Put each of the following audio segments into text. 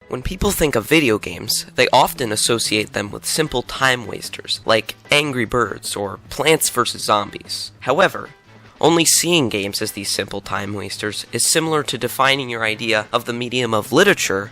When people think of video games, they often associate them with simple time wasters, like Angry Birds or Plants vs. Zombies. However, only seeing games as these simple time wasters is similar to defining your idea of the medium of literature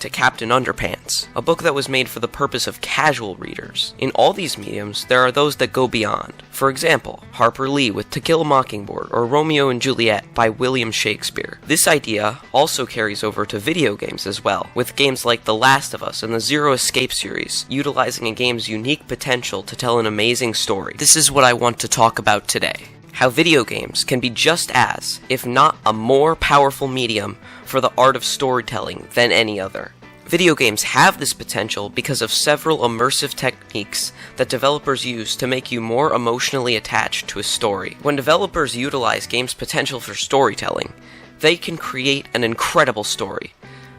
to Captain Underpants, a book that was made for the purpose of casual readers. In all these mediums, there are those that go beyond. For example, Harper Lee with To Kill a Mockingbird or Romeo and Juliet by William Shakespeare. This idea also carries over to video games as well, with games like The Last of Us and the Zero Escape series, utilizing a game's unique potential to tell an amazing story. This is what I want to talk about today. How video games can be just as, if not a more powerful medium for the art of storytelling than any other. Video games have this potential because of several immersive techniques that developers use to make you more emotionally attached to a story. When developers utilize games' potential for storytelling, they can create an incredible story.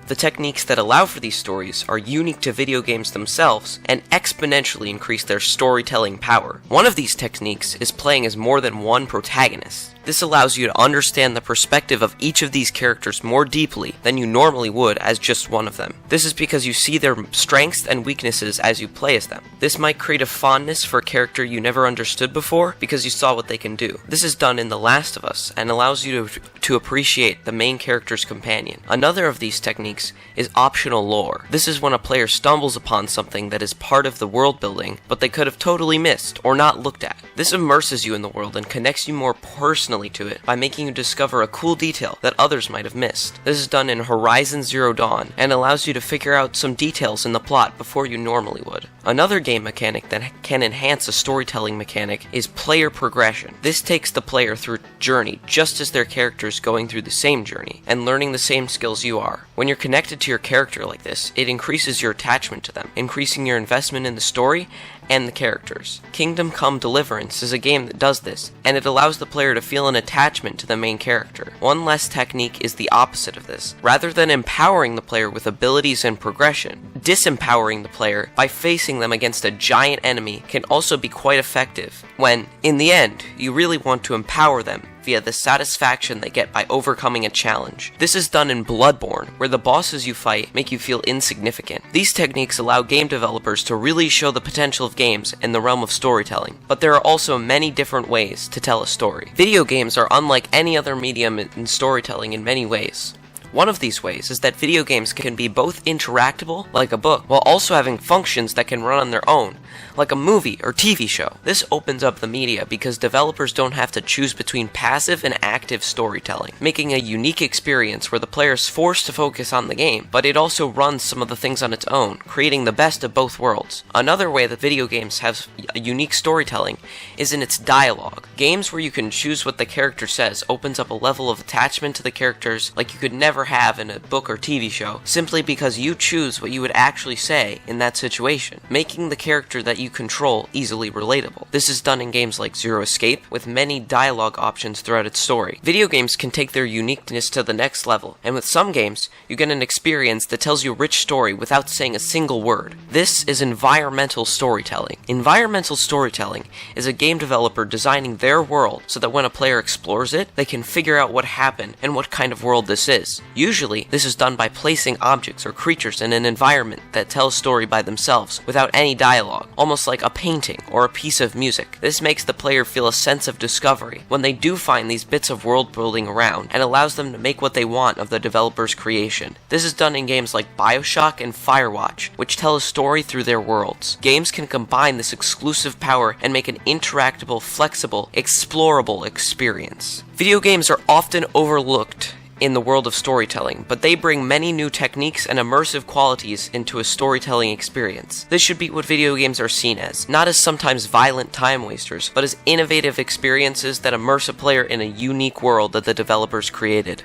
The techniques that allow for these stories are unique to video games themselves and exponentially increase their storytelling power. One of these techniques is playing as more than one protagonist. This allows you to understand the perspective of each of these characters more deeply than you normally would as just one of them. This is because you see their strengths and weaknesses as you play as them. This might create a fondness for a character you never understood before because you saw what they can do. This is done in The Last of Us and allows you to appreciate the main character's companion. Another of these techniques is optional lore. This is when a player stumbles upon something that is part of the world building, but they could have totally missed or not looked at. This immerses you in the world and connects you more personally to it by making you discover a cool detail that others might have missed. This is done in Horizon Zero Dawn and allows you to figure out some details in the plot before you normally would. Another game mechanic that can enhance a storytelling mechanic is player progression. This takes the player through a journey just as their character is going through the same journey and learning the same skills you are. When you're connected to your character like this, it increases your attachment to them, increasing your investment in the story and the characters. Kingdom Come Deliverance is a game that does this, and it allows the player to feel an attachment to the main character. One less technique is the opposite of this. Rather than empowering the player with abilities and progression, disempowering the player by facing them against a giant enemy can also be quite effective, when, in the end, you really want to empower them via the satisfaction they get by overcoming a challenge. This is done in Bloodborne, where the bosses you fight make you feel insignificant. These techniques allow game developers to really show the potential of games in the realm of storytelling, but there are also many different ways to tell a story. Video games are unlike any other medium in storytelling in many ways. One of these ways is that video games can be both interactable, like a book, while also having functions that can run on their own, like a movie or TV show. This opens up the media because developers don't have to choose between passive and active storytelling, making a unique experience where the player is forced to focus on the game, but it also runs some of the things on its own, creating the best of both worlds. Another way that video games have a unique storytelling is in its dialogue. Games where you can choose what the character says opens up a level of attachment to the characters like you could never have in a book or TV show, simply because you choose what you would actually say in that situation, making the character that you control easily relatable. This is done in games like Zero Escape, with many dialogue options throughout its story. Video games can take their uniqueness to the next level, and with some games, you get an experience that tells you a rich story without saying a single word. This is environmental storytelling. Environmental storytelling is a game developer designing their world so that when a player explores it, they can figure out what happened and what kind of world this is. Usually, this is done by placing objects or creatures in an environment that tells a story by themselves without any dialogue, almost like a painting or a piece of music. This makes the player feel a sense of discovery when they do find these bits of world building around, and allows them to make what they want of the developer's creation. This is done in games like BioShock and Firewatch, which tell a story through their worlds. Games can combine this exclusive power and make an interactable, flexible, explorable experience. Video games are often overlooked in the world of storytelling, but they bring many new techniques and immersive qualities into a storytelling experience. This should be what video games are seen as, not as sometimes violent time wasters, but as innovative experiences that immerse a player in a unique world that the developers created.